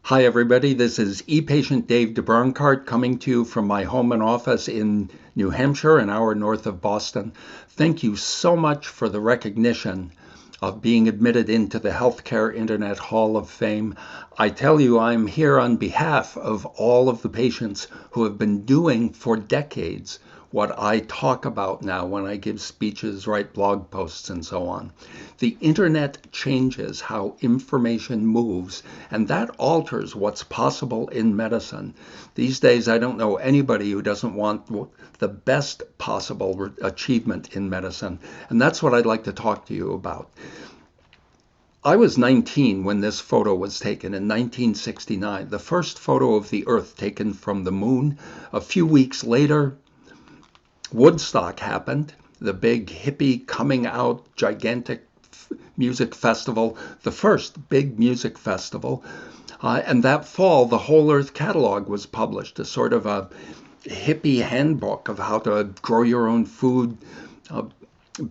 Hi, everybody. This is e-patient Dave DeBroncart coming to you from my home and office in New Hampshire, an hour north of Boston. Thank you so much for the recognition of being admitted into the Healthcare Internet Hall of Fame. I tell you, I'm here on behalf of all of the patients who have been doing for decades what I talk about now when I give speeches, write blog posts, and so on. The internet changes how information moves, and that alters what's possible in medicine. These days, I don't know anybody who doesn't want the best possible achievement in medicine, and that's what I'd like to talk to you about. I was 19 when this photo was taken in 1969, the first photo of the Earth taken from the moon. A few weeks later, Woodstock happened, the big hippie coming out gigantic music festival, the first big music festival. And that fall, the Whole Earth Catalog was published, a sort of a hippie handbook of how to grow your own food,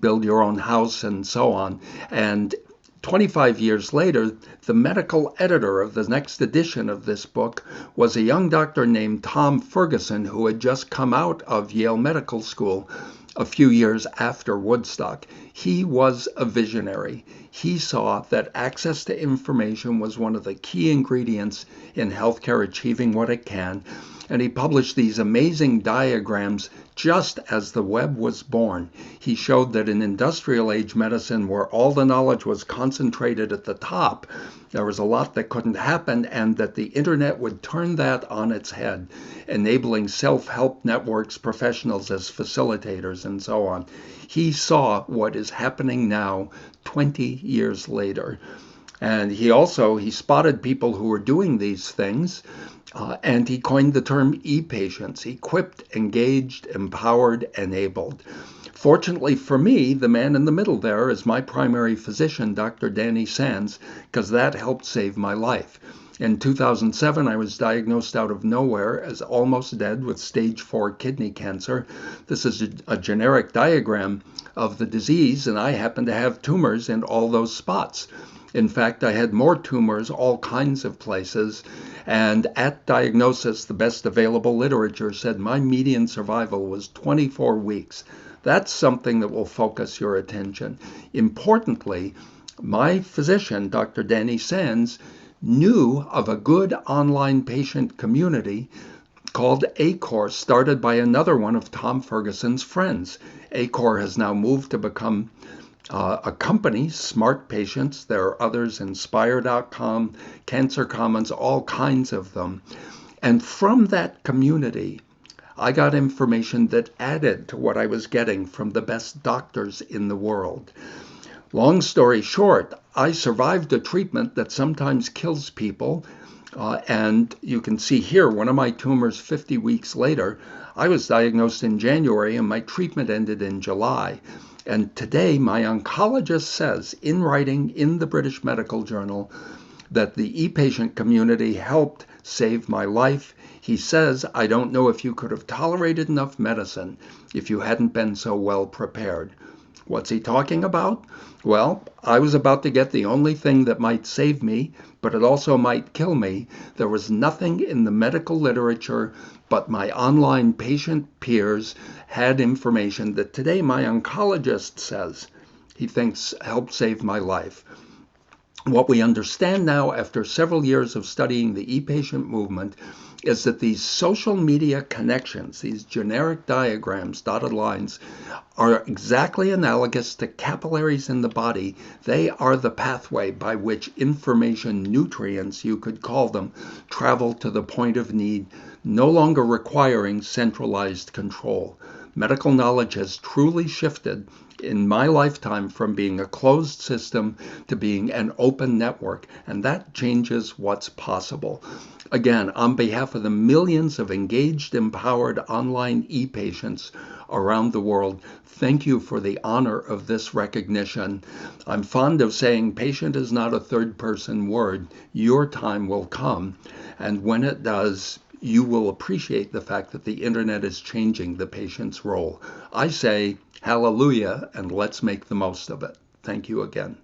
build your own house, and so on. And 25 years later, the medical editor of the next edition of this book was a young doctor named Tom Ferguson, who had just come out of Yale Medical School a few years after Woodstock. He was a visionary. He saw that access to information was one of the key ingredients in healthcare achieving what it can. And he published these amazing diagrams just as the web was born. He showed that in industrial age medicine, where all the knowledge was concentrated at the top, there was a lot that couldn't happen, and that the internet would turn that on its head, enabling self-help networks, professionals as facilitators, and so on. He saw what is happening now 20 years later. And he spotted people who were doing these things, and he coined the term e-patients: equipped, engaged, empowered, enabled. Fortunately for me, the man in the middle there is my primary physician, Dr. Danny Sands, because that helped save my life. In 2007, I was diagnosed out of nowhere as almost dead with stage 4 kidney cancer. This is a generic diagram of the disease, and I happen to have tumors in all those spots. In fact, I had more tumors all kinds of places, and at diagnosis, the best available literature said my median survival was 24 weeks. That's something that will focus your attention. Importantly, my physician, Dr. Danny Sands, knew of a good online patient community called ACOR, started by another one of Tom Ferguson's friends. ACOR has now moved to become a company, Smart Patients. There are others, Inspire.com, Cancer Commons, all kinds of them. And from that community, I got information that added to what I was getting from the best doctors in the world. Long story short, I survived a treatment that sometimes kills people. And you can see here, one of my tumors 50 weeks later. I was diagnosed in January and my treatment ended in July. And today, my oncologist says in writing in the British Medical Journal that the e-patient community helped save my life. He says, I don't know if you could have tolerated enough medicine if you hadn't been so well prepared. What's he talking about? Well, I was about to get the only thing that might save me, but it also might kill me. There was nothing in the medical literature, but my online patient peers had information that today my oncologist says he thinks helped save my life. What we understand now, after several years of studying the e-patient movement, is that these social media connections, these generic diagrams, dotted lines, are exactly analogous to capillaries in the body. They are the pathway by which information nutrients, you could call them, travel to the point of need, no longer requiring centralized control. Medical knowledge has truly shifted in my lifetime from being a closed system to being an open network, and that changes what's possible. Again, on behalf of the millions of engaged, empowered online e-patients around the world, thank you for the honor of this recognition. I'm fond of saying patient is not a third-person word. Your time will come, and when it does, you will appreciate the fact that the internet is changing the patient's role. I say hallelujah, and let's make the most of it. Thank you again.